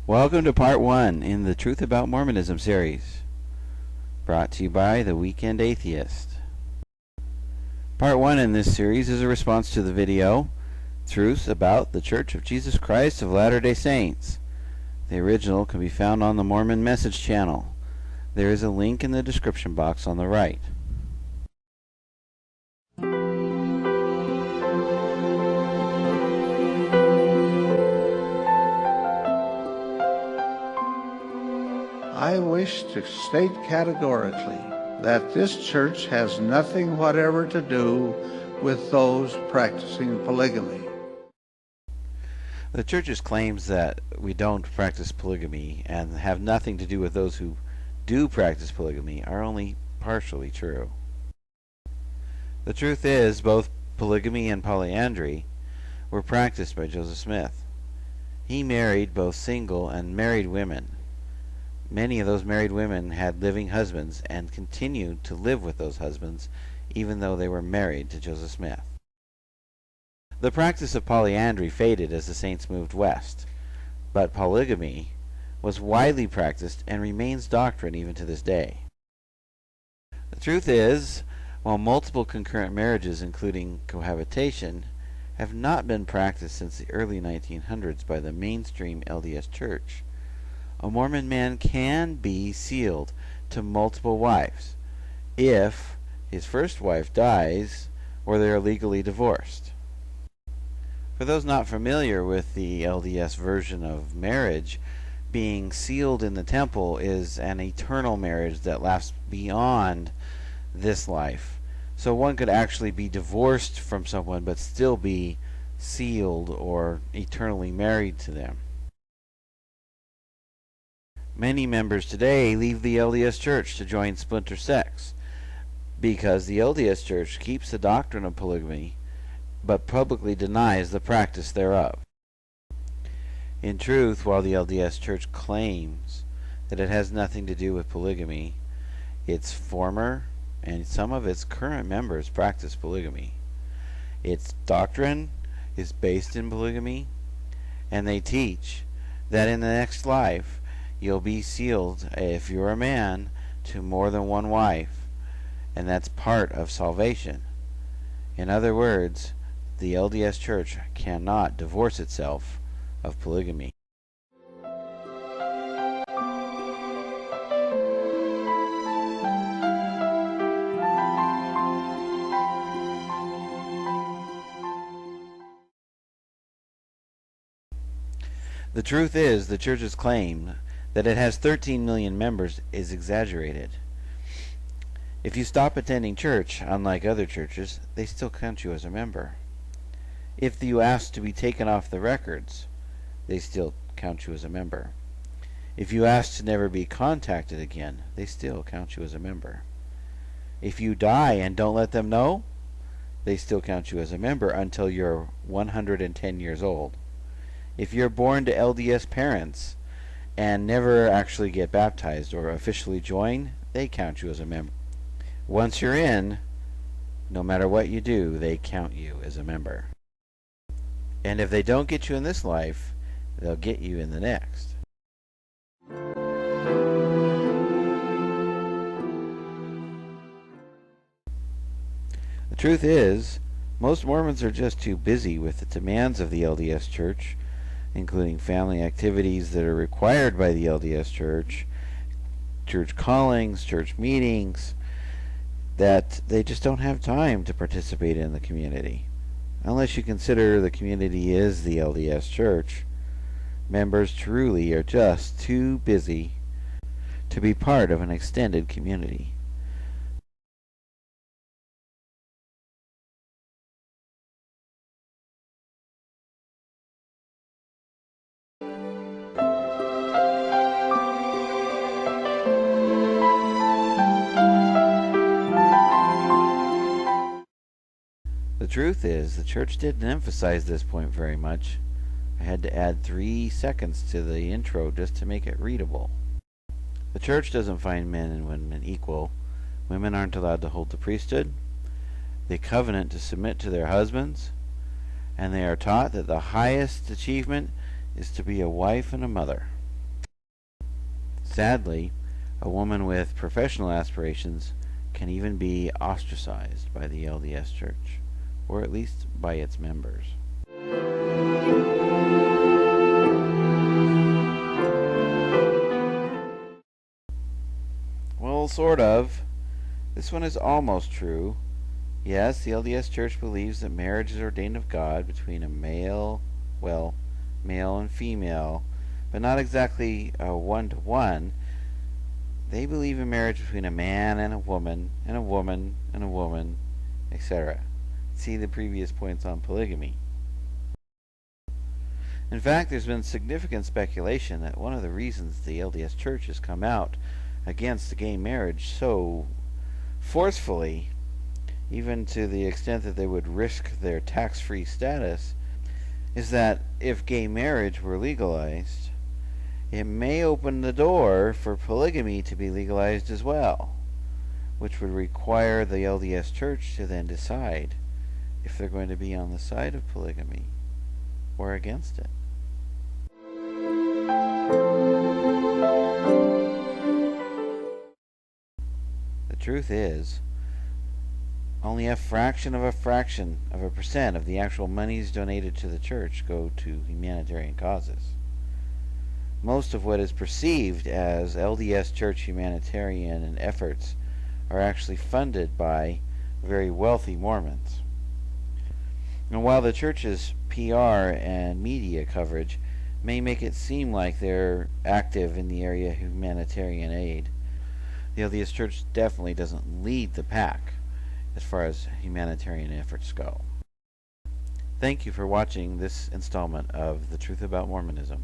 Welcome to part 1 in the Truth About Mormonism series, brought to you by the Weekend Atheist. Part 1 in this series is a response to the video, Truths About the Church of Jesus Christ of Latter-day Saints. The original can be found on the Mormon Message channel. There is a link in the description box on the right. I wish to state categorically that this church has nothing whatever to do with those practicing polygamy. The church's claims that we don't practice polygamy and have nothing to do with those who do practice polygamy are only partially true. The truth is, both polygamy and polyandry were practiced by Joseph Smith. He married both single and married women. Many of those married women had living husbands and continued to live with those husbands even though they were married to Joseph Smith. The practice of polyandry faded as the saints moved west, but polygamy was widely practiced and remains doctrine even to this day. The truth is, while multiple concurrent marriages, including cohabitation, have not been practiced since the early 1900s by the mainstream LDS Church, a Mormon man can be sealed to multiple wives if his first wife dies or they are legally divorced. For those not familiar with the LDS version of marriage, being sealed in the temple is an eternal marriage that lasts beyond this life. So one could actually be divorced from someone but still be sealed or eternally married to them. Many members today leave the LDS Church to join splinter sects because the LDS Church keeps the doctrine of polygamy but publicly denies the practice thereof. In truth, while the LDS Church claims that it has nothing to do with polygamy, its former and some of its current members practice polygamy. Its doctrine is based in polygamy, and they teach that in the next life you'll be sealed, if you're a man, to more than one wife, and that's part of salvation. In other words, the LDS Church cannot divorce itself of polygamy. The truth is, the Church's claim that it has 13 million members is exaggerated. If you stop attending church, unlike other churches, they still count you as a member. If you ask to be taken off the records, they still count you as a member. If you ask to never be contacted again, they still count you as a member. If you die and don't let them know, they still count you as a member until you're 110 years old. If you're born to LDS parents and never actually get baptized or officially join, they count you as a member. Once you're in, no matter what you do, they count you as a member. And if they don't get you in this life, they'll get you in the next. The truth is, most Mormons are just too busy with the demands of the LDS Church, including family activities that are required by the LDS Church, church callings, church meetings, that they just don't have time to participate in the community. Unless you consider the community is the LDS Church, members truly are just too busy to be part of an extended community. truth is, the church didn't emphasize this point very much. I had to add 3 seconds to the intro just to make it readable. The church doesn't find men and women equal. Women aren't allowed to hold the priesthood. They covenant to submit to their husbands, and they are taught that the highest achievement is to be a wife and a mother. Sadly, a woman with professional aspirations can even be ostracized by the LDS Church, or at least by its members. Well, sort of. This one is almost true. Yes, the LDS Church believes that marriage is ordained of God between a male and female, but not exactly a one-to-one. They believe in marriage between a man and a woman, and a woman and a woman, etc. See the previous points on polygamy. In fact, there's been significant speculation that one of the reasons the LDS Church has come out against the gay marriage so forcefully, even to the extent that they would risk their tax-free status, is that if gay marriage were legalized, it may open the door for polygamy to be legalized as well, which would require the LDS Church to then decide if they're going to be on the side of polygamy or against it. The truth is, only a fraction of a percent of the actual monies donated to the church go to humanitarian causes. Most of what is perceived as LDS Church humanitarian efforts are actually funded by very wealthy Mormons. And while the church's PR and media coverage may make it seem like they're active in the area of humanitarian aid, the LDS Church definitely doesn't lead the pack as far as humanitarian efforts go. Thank you for watching this installment of The Truth About Mormonism.